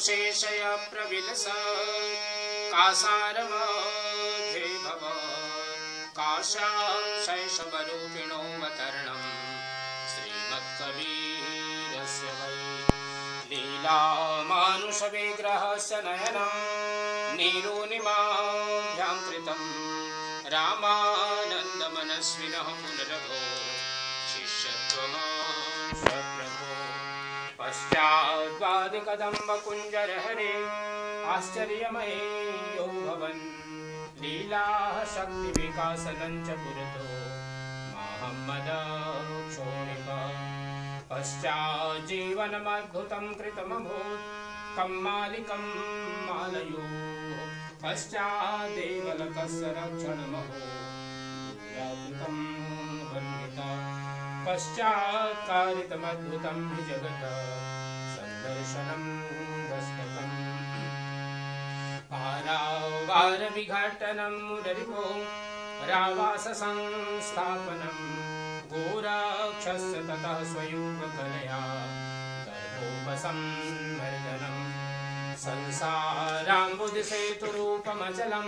शेषय प्रविलस कासारमध्ये भव काश्यां शैशवरूपिणोऽवतरणम् श्रीमत्कबीरस्य वै लीला मानुषविग्रहस्य नयनं नीलोनिमाभ्यां कृतम् रामानन्दमनस्विनः पुनरभो शिष्यत्वमाशप्रभो पश्चाद्वादिकदम्बकुञ्जरहरे आश्चर्यमये यो भवन् लीलाः शक्तिविकासनं च पुरतो महम्मदक्षोणिक पश्चाज्जीवनमद्भुतं कृतमभूत् कम्मालिकं मालयो पश्चादेवलकस्य रक्षणमभूत् वर्णिता पश्चात्कारितमद्भुतं हि जगत् सन्दर्शनं दस्तकम् पारावारविघटनं मुररिपो रावाससंस्थापनं गोराक्षस्य ततः स्वयूपकलया गर्भोपसंवर्धनं संसाराम्बुधिसेतुरूपमचलं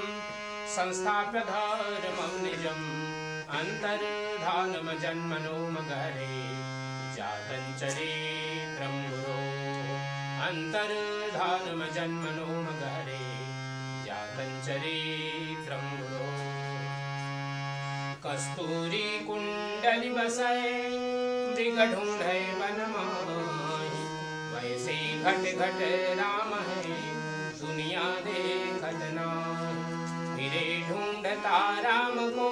संस्थाप्य धर्मं निजम् अन्तर्धानमजन्मनो मगरे जातं चरित्रं गुरो अन्तर्धानमजन्मनो मगरे जातं चरित्रं गुरो कस्तूरी कुण्डलिवसै मृगढूढै वनमाहि वैसे घट घट राम है दुनिया देखत नाहि फिरे ढूंढता राम को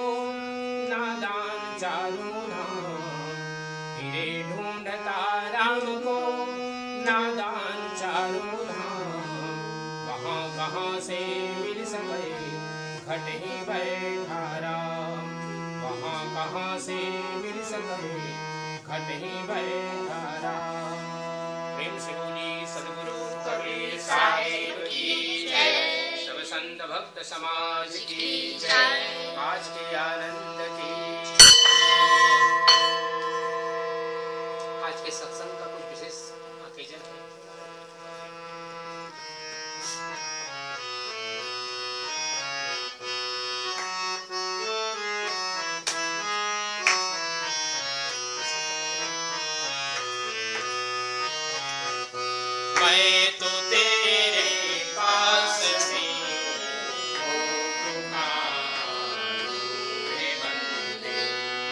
नादान चारों धाम फिरे ढूंढता राम को नादान चारों धाम कहाँ कहाँ से मिल सके घट ही बैठा राम कहाँ कहाँ से मिल सके घट ही बैठा राम। प्रेम से बोली सद्गुरु कबीर साहिब की जय। सब संत भक्त समाज की जय। आज के आनंद की आज के सत्संग का कुछ विशेष ओकेजन है। मैं तो तेरे पास में हो पुकारूं रे बंदे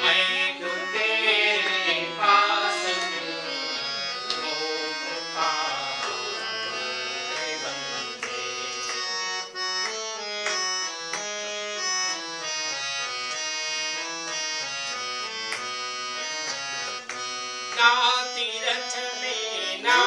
मैं तो तेरे पास में हो पुकारूं रे बंदे ना तीरथ में ना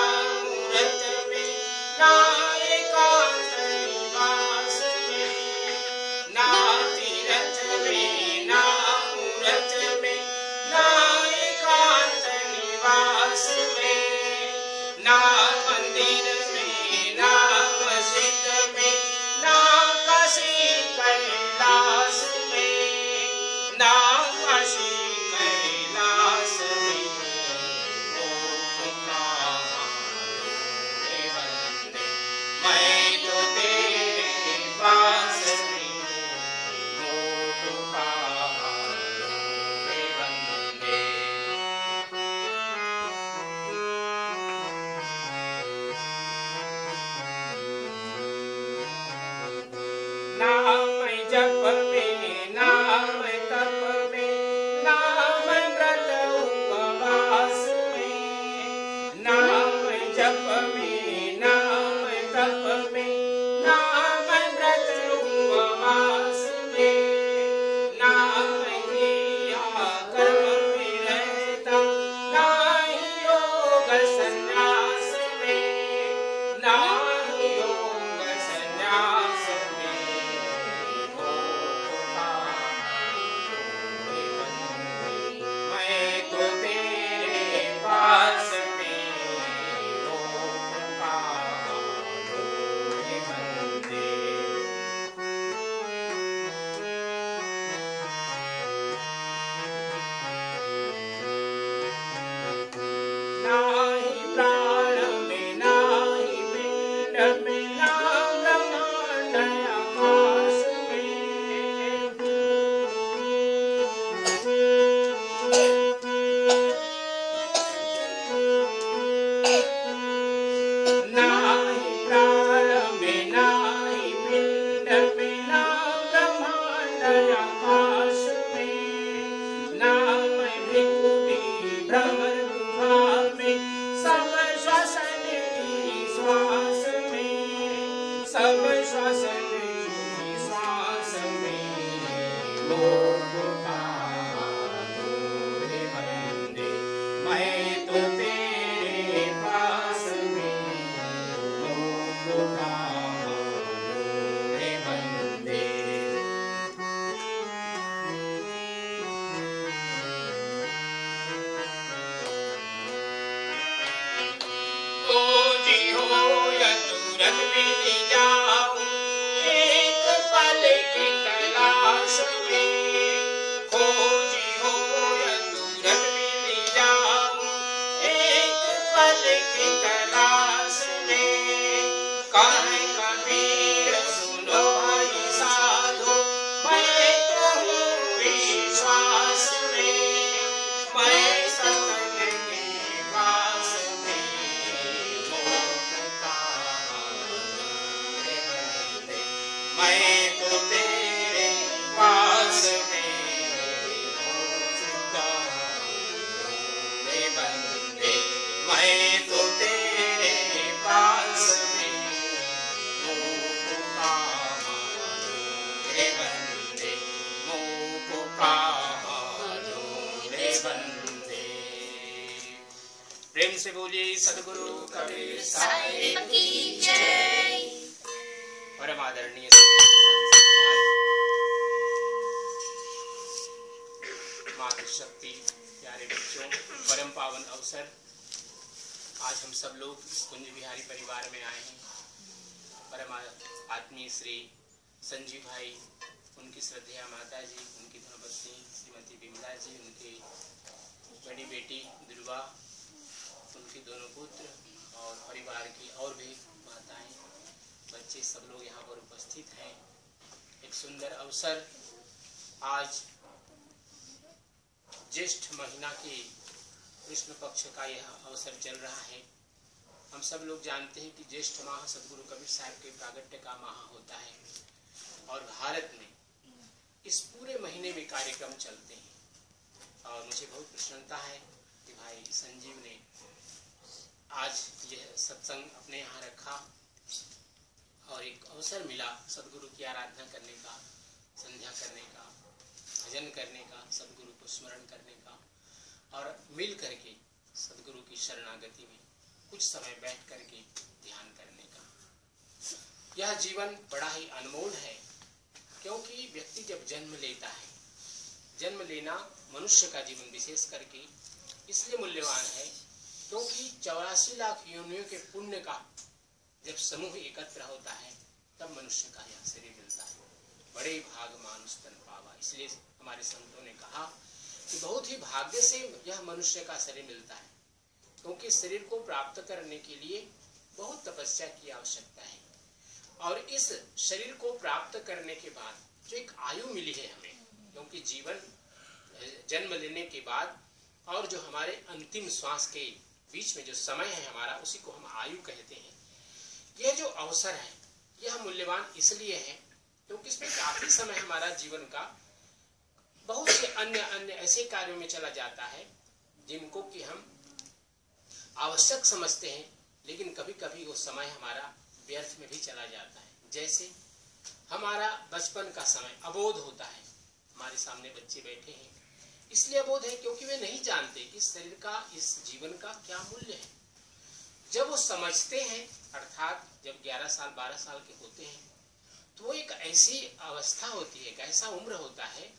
लोक का रे बंदे, मैं तो तेरे पास में लोक का रे बंदे। खोजी हो या तुरंत मिल जाऊं, एक पल की तलाश में। खोजी हो या तुरंत मिल जाऊं, एक पल की तलाश में। कहे कबीर सुनो भाई साधो, मैं तो हूँ विश्वास में, मैं सतन के पास में मोक्ष का रे बंदे, मैं तो तेरे पास में मोक्ष का रे बंदे, मैं तो तेरे पास में मोक्ष का रे बंदे, मोक्ष का रे बंदे। प्रेम से बोलिए सद्गुरु कबीर साहिब की जय। परम आदरणीय मातृशक्ति प्यारे बच्चों, परम पावन अवसर आज हम सब लोग इस कुंज बिहारी परिवार में आए हैं। परम आत्मीय श्री संजीव भाई, उनकी श्रद्धेय माता जी, उनकी धर्मपत्नी श्रीमती विमला जी, उनकी बड़ी बेटी दुर्गा, उनके दोनों पुत्र और परिवार की और भी माताएं, बच्चे, सब लोग यहाँ पर उपस्थित हैं। एक सुंदर अवसर, आज ज्येष्ठ महीना के कृष्ण पक्ष का यह अवसर चल रहा है। हम सब लोग जानते हैं कि ज्येष्ठ माह सदगुरु कबीर साहब के प्रागट्य का माह होता है और भारत में इस पूरे महीने में कार्यक्रम चलते हैं। और मुझे बहुत प्रसन्नता है कि भाई संजीव ने आज यह सत्संग अपने यहाँ रखा और एक अवसर मिला सदगुरु की आराधना करने का, संध्या करने का, भजन करने का, सदगुरु को स्मरण करने का और मिल करके सदगुरु की शरणागति में कुछ समय बैठ करके ध्यान करने का। यह जीवन बड़ा ही अनमोल है, क्योंकि व्यक्ति जब जन्म लेता है, जन्म लेना मनुष्य का जीवन विशेष करके इसलिए मूल्यवान है क्योंकि 84 लाख योनियों के पुण्य का जब समूह एकत्र होता है तब मनुष्य का यह शरीर मिलता है। बड़े भाग मानुष तन पावा, इसलिए हमारे संतों ने कहा कि बहुत ही भाग्य से यह मनुष्य का शरीर मिलता है, क्योंकि शरीर को प्राप्त करने के लिए बहुत तपस्या की आवश्यकता है। और इस शरीर को प्राप्त करने के बाद जो एक आयु मिली है हमें, क्योंकि जीवन जन्म लेने के बाद और जो हमारे अंतिम श्वास के बीच में जो समय है हमारा, उसी को हम आयु कहते हैं। यह जो अवसर है यह मूल्यवान इसलिए है क्योंकि इसमें काफी समय हमारा जीवन का बहुत से अन्य ऐसे कार्यों में चला जाता है जिनको कि हम आवश्यक समझते हैं, लेकिन कभी कभी वो समय हमारा व्यर्थ में भी चला जाता है। जैसे हमारा बचपन का समय अबोध होता है, हमारे सामने बच्चे बैठे हैं, इसलिए अबोध है क्योंकि वे नहीं जानते कि शरीर का, इस जीवन का क्या मूल्य है। जब वो समझते हैं, अर्थात जब 11 साल 12 साल के होते हैं, तो वो एक ऐसी अवस्था होती है, एक ऐसा उम्र होता है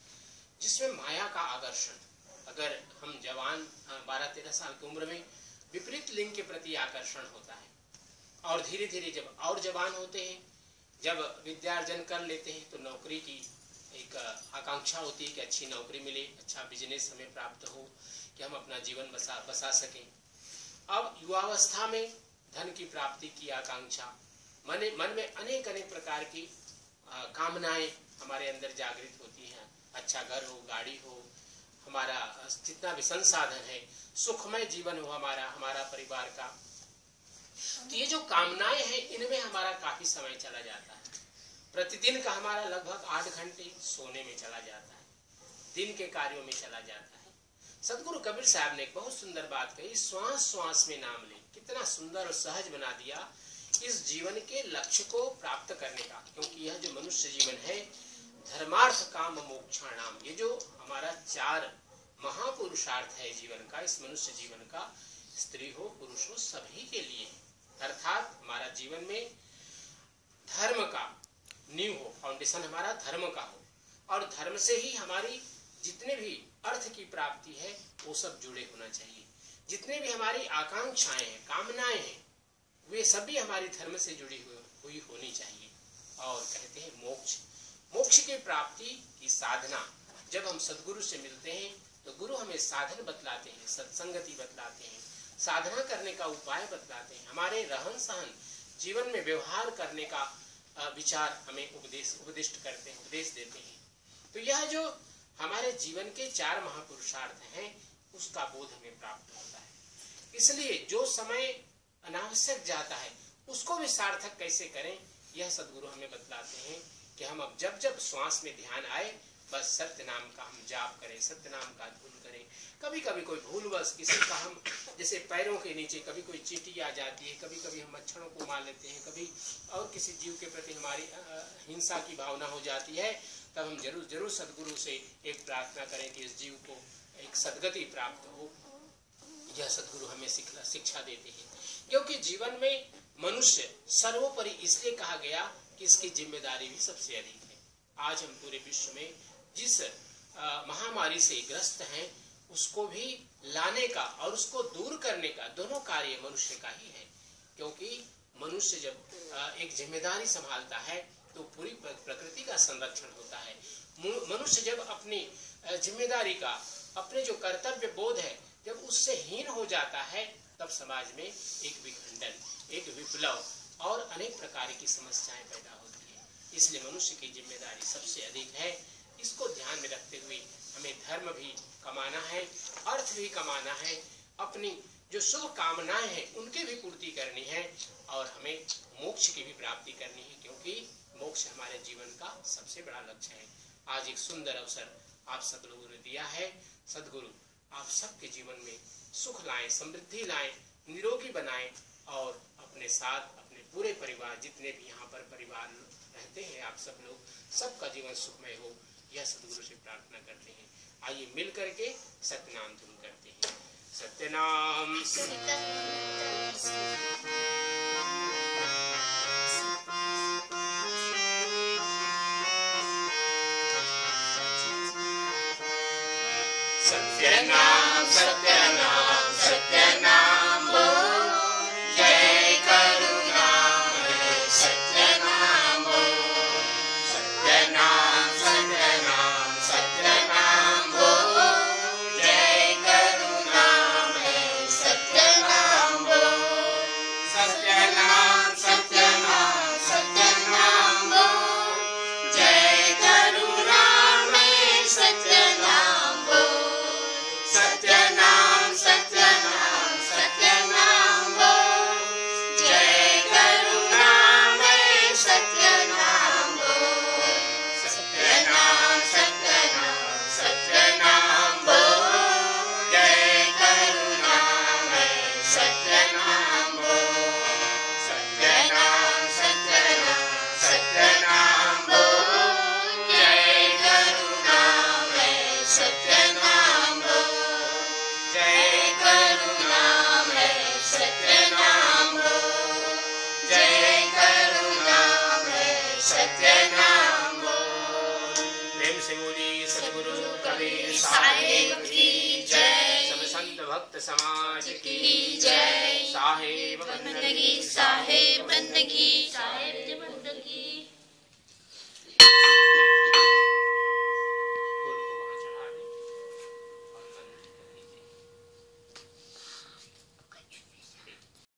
जिसमें माया का आकर्षण, अगर हम जवान 12-13 साल की उम्र में विपरीत लिंग के प्रति आकर्षण होता है, और धीरे धीरे जब और जवान होते हैं, जब विद्यार्जन कर लेते हैं, तो नौकरी की एक आकांक्षा होती है कि अच्छी नौकरी मिले, अच्छा बिजनेस हमें प्राप्त हो कि हम अपना जीवन बसा सकें। अब युवावस्था में धन की प्राप्ति की आकांक्षा, मन में अनेक प्रकार की कामनाएं हमारे अंदर जागृत होती हैं। अच्छा घर हो, गाड़ी हो, हमारा जितना भी संसाधन है, सुखमय जीवन हो हमारा परिवार का। तो ये जो कामनाएं हैं, इनमें हमारा काफी समय चला जाता है। प्रतिदिन का हमारा लगभग 8 घंटे सोने में चला जाता है, दिन के कार्यों में चला जाता है। सदगुरु कबीर साहब ने एक बहुत सुंदर बात कही, श्वास श्वास में नाम ले। कितना सुंदर और सहज बना दिया इस जीवन के लक्ष्य को प्राप्त करने का, क्योंकि यह जो मनुष्य जीवन है, धर्मार्थ काम मोक्षाणाम 4 महापुरुषार्थ है जीवन का, इस मनुष्य जीवन का, स्त्री हो पुरुष हो सभी के लिए। अर्थात हमारा जीवन में धर्म का नींव हो, फाउंडेशन हमारा धर्म का हो, और धर्म से ही हमारी जितने भी अर्थ की प्राप्ति है वो सब जुड़े होना चाहिए। जितने भी हमारी आकांक्षाएं हैं, कामनाएं हैं, वे सभी हमारी धर्म से जुड़ी हुई होनी चाहिए। और कहते हैं मोक्ष की प्राप्ति की साधना, जब हम सदगुरु से मिलते हैं तो गुरु हमें साधन बतलाते हैं, सत्संगति बतलाते हैं, साधना करने का उपाय बतलाते हैं, हमारे रहन सहन जीवन में व्यवहार करने का विचार हमें उपदिष्ट करते हैं, उपदेश देते हैं। तो यह जो हमारे जीवन के 4 महापुरुषार्थ हैं उसका बोध हमें प्राप्त होता है। इसलिए जो समय अनावश्यक जाता है उसको भी सार्थक कैसे करें, यह सदगुरु हमें बतलाते हैं कि हम अब जब जब श्वास में ध्यान आए बस सत्य नाम का हम जाप करें, सत्य नाम का धुन करें। कभी कभी कोई भूलवश किसी का हम जैसे पैरों के नीचे कभी कोई चींटी आ जाती है, कभी कभी हम मच्छरों को मार लेते हैं, कभी और किसी जीव के प्रति हमारी हिंसा की भावना हो जाती है, तब हम जरूर सदगुरु से एक प्रार्थना करें कि इस जीव को एक सदगति प्राप्त हो। यह सदगुरु हमें शिक्षा देते हैं, क्योंकि जीवन में मनुष्य सर्वोपरि इसलिए कहा गया कि इसकी जिम्मेदारी भी सबसे अधिक है। आज हम पूरे विश्व में जिस महामारी से ग्रस्त हैं उसको भी लाने का और उसको दूर करने का दोनों कार्य मनुष्य का ही है। क्योंकि मनुष्य जब एक जिम्मेदारी संभालता है तो पूरी प्रकृति का संरक्षण होता है। मनुष्य जब अपनी जिम्मेदारी का, अपने जो कर्तव्य बोध है, जब उससे हीन हो जाता है तब समाज में एक विखंडन, एक विप्लव और अनेक प्रकार की समस्याएं पैदा होती है। इसलिए मनुष्य की जिम्मेदारी सबसे अधिक है। इसको ध्यान में रखते हुए हमें धर्म भी कमाना है, अर्थ भी कमाना है, अपनी जो शुभ कामनाएं हैं उनकी भी पूर्ति करनी है, और हमें मोक्ष की भी प्राप्ति करनी है, क्योंकि मोक्ष हमारे जीवन का सबसे बड़ा लक्ष्य है। आज एक सुंदर अवसर आप सब लोगों ने दिया है। सदगुरु आप सबके जीवन में सुख लाएं, समृद्धि लाएं, निरोगी बनाएं, और अपने साथ अपने पूरे परिवार, जितने भी यहाँ पर परिवार रहते हैं, आप सब लोग, सबका जीवन सुखमय हो, यह सदगुरु से प्रार्थना करते हैं। आइए मिल करके सत्यनाम धुन करते हैं। सत्यनाम सत्यनाम सत्यनाम सत्यनाम बोल, जय करुणामय सत्यनाम बोल, सत्यनाम सत्यनाम सत्यनाम बोल, जय करुणामय सत्यनाम बोल, सत्यनाम सत्यनाम सत्यनाम बोल, जय करुणामय सत्यनाम बोल, सत्यनाम सत्यनाम सत्यनाम बोल, जय करुणामय सत्यनाम बोल, सत्यनाम सत्यनाम सत्यनाम बोल, जय करुणामय सत्यनाम बोल, सत्यनाम सत्यनाम सत्यनाम बोल, जय करुणामय सत्यनाम बोल, जय करुणामय सत्यनाम बोल, जय करुणामय सत्यनाम बोल। प्रेम से बोली सद्गुरु कबीर साहिब की जय, सब संत भक्त समाज की जय, साहेब बंदगी साहेब बंदगी साहेब बंदगी।